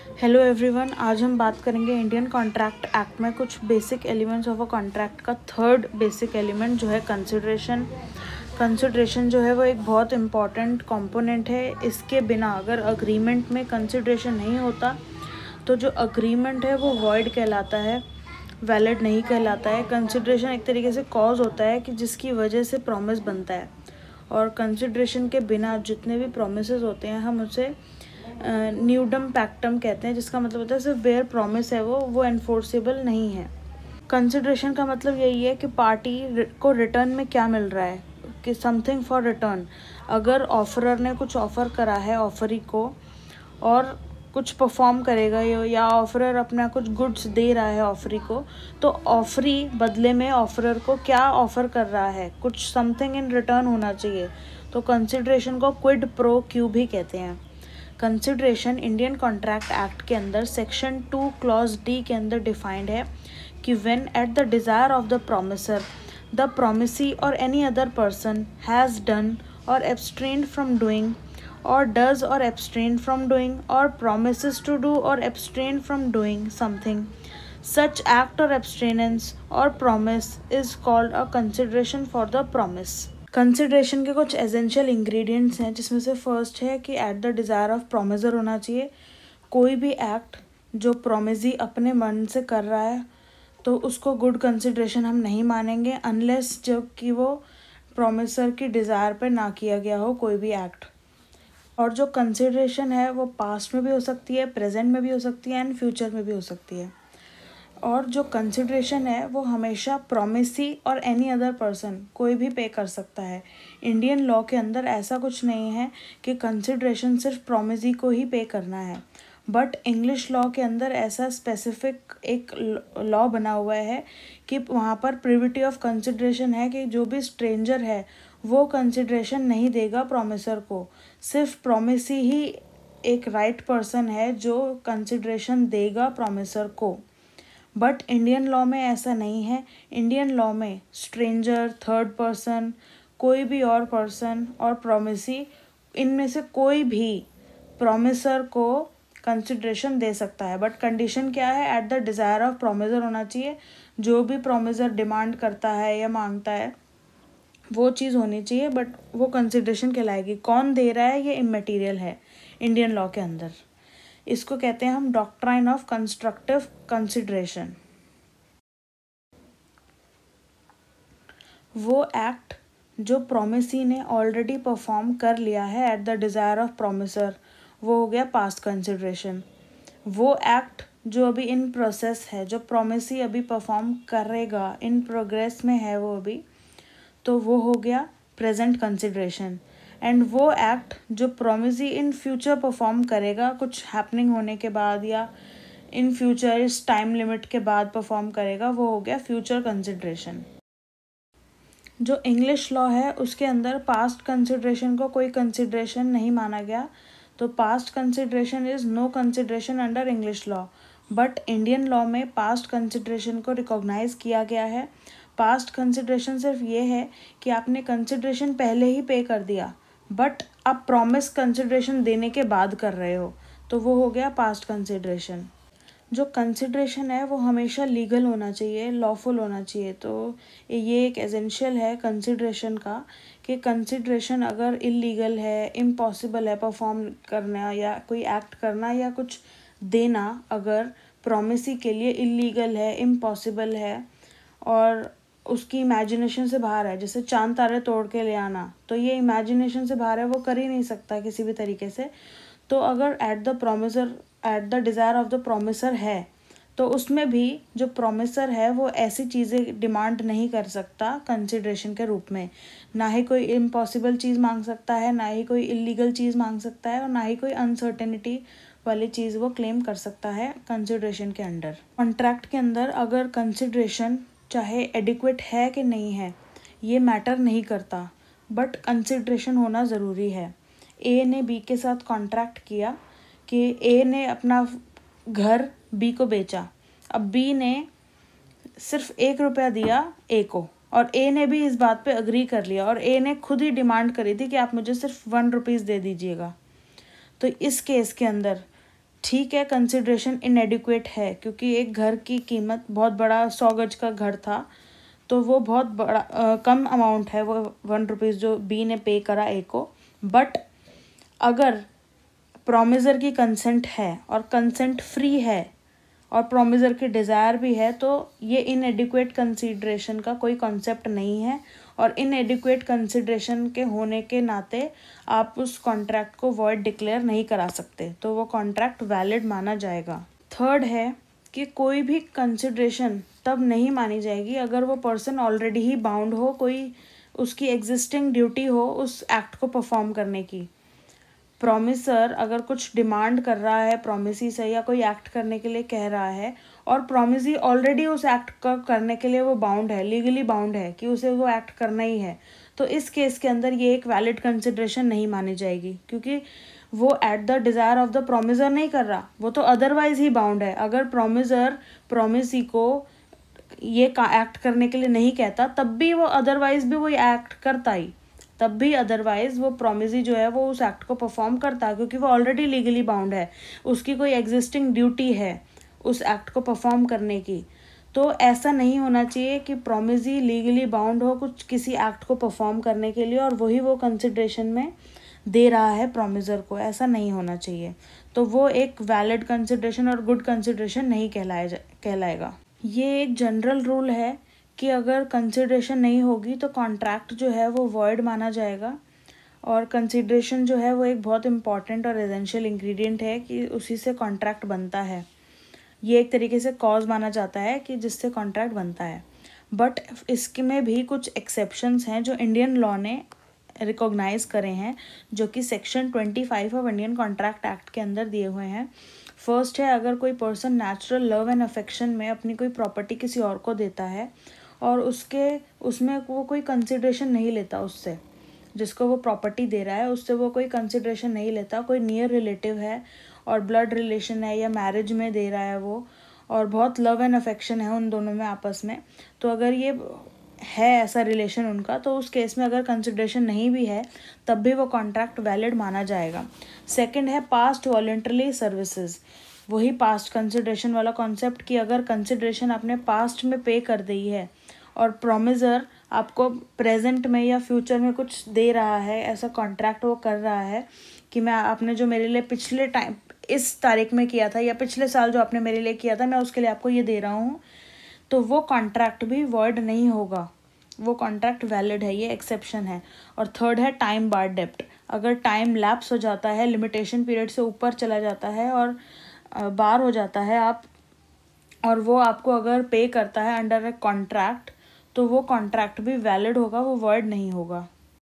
Hello everyone, आज हम बात करेंगे इंडियन कॉन्ट्रैक्ट एक्ट में कुछ basic elements of a contract का थर्ड बेसिक एलिमेंट जो है कंसिडरेशन। कंसिडरेशन जो है वो एक बहुत इम्पॉर्टेंट कंपोनेंट है। इसके बिना अगर अग्रीमेंट में कंसिडरेशन नहीं होता तो जो अग्रीमेंट है वो वॉइड कहलाता है, वैलिड नहीं कहलाता है। कंसिडरेशन एक तरीके से कॉज होता है कि जिसकी वजह से प्रॉमिस बनता है, और कंसिडरेशन के बिना जितने भी प्रोमिसेस होते हैं हम उसे न्यूडम पैक्टम कहते हैं, जिसका मतलब होता है सिर्फ बेयर प्रॉमिस है वो एनफोर्सेबल नहीं है। कंसिडरेशन का मतलब यही है कि पार्टी को रिटर्न में क्या मिल रहा है, कि समथिंग फॉर रिटर्न। अगर ऑफरर ने कुछ ऑफ़र करा है ऑफरी को और कुछ परफॉर्म करेगा, या ऑफरर अपना कुछ गुड्स दे रहा है ऑफरी को, तो ऑफरी बदले में ऑफरर को क्या ऑफ़र कर रहा है, कुछ समथिंग इन रिटर्न होना चाहिए। तो कंसिडरेशन को क्विड प्रो क्यू भी कहते हैं। कंसिडरेशन इंडियन कॉन्ट्रैक्ट एक्ट के अंदर सेक्शन 2 क्लॉज डी के अंदर डिफाइंड है कि when at the desire of the promisor the promisee or any other person has done or abstained from doing or does or abstain from doing or promises to do or abstain from doing something, such act or abstinence or promise is called a consideration for the promise. Consideration के कुछ essential ingredients हैं, जिसमें से first है कि eight the desire of promisor होना चाहिए। कोई भी एक्ट जो प्रोमिसी अपने मन से कर रहा है तो उसको गुड कंसिडरेशन हम नहीं मानेंगे अनलेस जब कि वो प्रोमिसर की डिज़ायर पे ना किया गया हो कोई भी एक्ट। और जो कंसिडरेशन है वो पास्ट में भी हो सकती है, प्रेजेंट में भी हो सकती है एंड फ्यूचर में भी हो सकती है। और जो कंसिडरेशन है वो हमेशा promisee or any other person कोई भी पे कर सकता है। इंडियन लॉ के अंदर ऐसा कुछ नहीं है कि कंसिडरेशन सिर्फ प्रोमिसी को ही पे करना है, बट इंग्लिश लॉ के अंदर ऐसा स्पेसिफिक एक लॉ बना हुआ है कि वहाँ पर प्रिविटी ऑफ कंसिडरेशन है कि जो भी स्ट्रेंजर है वो कंसिडरेशन नहीं देगा प्रोमिसर को। सिर्फ प्रोमिसी ही एक राइट पर्सन है जो कंसिडरेशन देगा प्रोमिसर को। बट इंडियन लॉ में ऐसा नहीं है। इंडियन लॉ में स्ट्रेंजर, थर्ड पर्सन, कोई भी और पर्सन और प्रोमिसी, इनमें से कोई भी प्रोमिसर को कंसिडरेशन दे सकता है। बट कंडीशन क्या है? Eight the desire of promisor होना चाहिए। जो भी प्रोमिसर डिमांड करता है या मांगता है वो चीज़ होनी चाहिए, बट वो कंसिडरेशन कहलाएगी। कौन दे रहा है ये इमैटेरियल है इंडियन लॉ के अंदर। इसको कहते हैं हम डॉक्ट्राइन ऑफ कंस्ट्रक्टिव कंसिडरेशन। वो एक्ट जो प्रोमिसी ने ऑलरेडी परफॉर्म कर लिया है eight the desire of promisor, वो हो गया पास्ट कंसिडरेशन। वो एक्ट जो अभी इन प्रोसेस है, जो प्रोमिसी अभी परफॉर्म करेगा, इन प्रोग्रेस में है वो अभी, तो वो हो गया प्रेजेंट कंसिडरेशन। एंड वो एक्ट जो प्रोमिसी इन फ्यूचर परफॉर्म करेगा, कुछ हैपनिंग होने के बाद या इन फ्यूचर इस टाइम लिमिट के बाद परफॉर्म करेगा, वो हो गया फ्यूचर कंसिडरेशन। जो इंग्लिश लॉ है उसके अंदर पास्ट कंसिडरेशन को कोई कंसिडरेशन नहीं माना गया, तो past consideration is no consideration under English law. But Indian law में पास्ट कंसिडरेशन को रिकॉग्नाइज किया गया है। पास्ट कंसिडरेशन सिर्फ ये है कि आपने कंसिडरेशन पहले ही पे कर दिया, बट आप प्रॉमिस कंसिडरेशन देने के बाद कर रहे हो, तो वो हो गया पास्ट कंसिडरेशन। जो कंसिडरेशन है वो हमेशा लीगल होना चाहिए, लॉफुल होना चाहिए। तो ये एक एसेंशियल है कंसिडरेशन का, कि कंसिडरेशन अगर इलीगल है, इम्पॉसिबल है परफॉर्म करना या कोई एक्ट करना या कुछ देना, अगर प्रोमिसी के लिए इलीगल है, इम्पॉसिबल है और उसकी इमेजिनेशन से बाहर है, जैसे चांद तारे तोड़ के ले आना, तो ये इमेजिनेशन से बाहर है, वो कर ही नहीं सकता किसी भी तरीके से। तो अगर eight the desire of the promisor है, तो उसमें भी जो प्रोमिसर है वो ऐसी चीज़ें डिमांड नहीं कर सकता कंसिडरेशन के रूप में। ना ही कोई इम्पॉसिबल चीज़ मांग सकता है, ना ही कोई इलीगल चीज़ मांग सकता है, और ना ही कोई अनसर्टेनिटी वाली चीज़ वो क्लेम कर सकता है कंसिडरेशन के अंडर। कॉन्ट्रैक्ट के अंदर अगर कंसिडरेशन चाहे एडिक्वेट है कि नहीं है ये मैटर नहीं करता, बट कंसिडरेशन होना ज़रूरी है। ए ने बी के साथ कॉन्ट्रैक्ट किया कि ए ने अपना घर बी को बेचा। अब बी ने सिर्फ 1 रुपया दिया ए को, और ए ने भी इस बात पे अग्री कर लिया, और ए ने खुद ही डिमांड करी थी कि आप मुझे सिर्फ 1 रुपीज़ दे दीजिएगा। तो इस केस के अंदर ठीक है कंसिड्रेशन इनएडिक्वेट है, क्योंकि एक घर की कीमत बहुत बड़ा 100 गज का घर था, तो वो बहुत बड़ा कम अमाउंट है, वो 1 रुपीज़ जो बी ने पे करा ए को। बट अगर प्रोमिसर की कंसेंट है और कंसेंट फ्री है और प्रोमिसर की डिज़ायर भी है, तो ये इनएडिक्वेट कंसिड्रेशन का कोई कॉन्सेप्ट नहीं है, और इनएडिक्वेट कंसिड्रेशन के होने के नाते आप उस कॉन्ट्रैक्ट को वॉइड डिक्लेयर नहीं करा सकते, तो वो कॉन्ट्रैक्ट वैलिड माना जाएगा। थर्ड है कि कोई भी कंसिड्रेशन तब नहीं मानी जाएगी अगर वो पर्सन ऑलरेडी ही बाउंड हो, कोई उसकी एग्जिस्टिंग ड्यूटी हो उस एक्ट को परफॉर्म करने की। प्रॉमिसर अगर कुछ डिमांड कर रहा है प्रॉमिसी से या कोई एक्ट करने के लिए कह रहा है और प्रॉमिसी ऑलरेडी उस एक्ट का करने के लिए वो बाउंड है, लीगली बाउंड है कि उसे वो एक्ट करना ही है, तो इस केस के अंदर ये एक वैलिड कंसिड्रेशन नहीं मानी जाएगी, क्योंकि वो eight the desire of the promiser नहीं कर रहा, वो तो अदरवाइज ही बाउंड है। अगर प्रॉमिसर प्रॉमिसी को ये एक्ट करने के लिए नहीं कहता तब भी वो अदरवाइज भी वो एक्ट करता ही, तब भी अदरवाइज वो प्रॉमिसी जो है वो उस एक्ट को परफॉर्म करता है, क्योंकि वो ऑलरेडी लीगली बाउंड है, उसकी कोई एग्जिस्टिंग ड्यूटी है उस एक्ट को परफॉर्म करने की। तो ऐसा नहीं होना चाहिए कि प्रॉमिसी लीगली बाउंड हो कुछ किसी एक्ट को परफॉर्म करने के लिए और वही वो कंसिड्रेशन में दे रहा है प्रॉमिसर को, ऐसा नहीं होना चाहिए। तो वो एक वैलिड कंसिड्रेशन और गुड कंसिड्रेशन नहीं कहलाएगा। ये एक जनरल रूल है कि अगर कंसिड्रेशन नहीं होगी तो कॉन्ट्रैक्ट जो है वो वॉइड माना जाएगा, और कंसिड्रेशन जो है वो एक बहुत इंपॉर्टेंट और एसेंशियल इंग्रेडिएंट है कि उसी से कॉन्ट्रैक्ट बनता है। ये एक तरीके से कॉज माना जाता है कि जिससे कॉन्ट्रैक्ट बनता है। बट इसके में भी कुछ एक्सेप्शंस हैं जो इंडियन लॉ ने रिकॉग्नाइज करे हैं, जो कि section 25 of Indian contract act के अंदर दिए हुए हैं। फर्स्ट है, अगर कोई person natural love and affection में अपनी कोई प्रॉपर्टी किसी और को देता है और उसमें वो कोई कंसिड्रेशन नहीं लेता, उससे जिसको वो प्रॉपर्टी दे रहा है उससे वो कोई कंसिड्रेशन नहीं लेता, कोई नियर रिलेटिव है और ब्लड रिलेशन है या मैरिज में दे रहा है वो, और बहुत लव एंड अफेक्शन है उन दोनों में आपस में, तो अगर ये है ऐसा रिलेशन उनका, तो उस केस में अगर कंसिड्रेशन नहीं भी है तब भी वो कॉन्ट्रैक्ट वैलिड माना जाएगा। सेकंड है पास्ट वॉलंटरी सर्विसेज, वही पास्ट कंसिड्रेशन वाला कॉन्सेप्ट कि अगर कंसिड्रेशन आपने पास्ट में पे कर दी है और प्रॉमिसर आपको प्रेजेंट में या फ्यूचर में कुछ दे रहा है, ऐसा कॉन्ट्रैक्ट वो कर रहा है कि मैं आपने जो मेरे लिए पिछले टाइम इस तारीख में किया था या पिछले साल जो आपने मेरे लिए किया था मैं उसके लिए आपको ये दे रहा हूँ, तो वो कॉन्ट्रैक्ट भी वॉइड नहीं होगा, वो कॉन्ट्रैक्ट वैलिड है, ये एक्सेप्शन है। और थर्ड है टाइम बार डेप्ट, अगर टाइम लैप्स हो जाता है, लिमिटेशन पीरियड से ऊपर चला जाता है और बार हो जाता है आप, और वो आपको अगर पे करता है अंडर ए कॉन्ट्रैक्ट, तो वो कॉन्ट्रैक्ट भी वैलिड होगा, वो वॉइड नहीं होगा।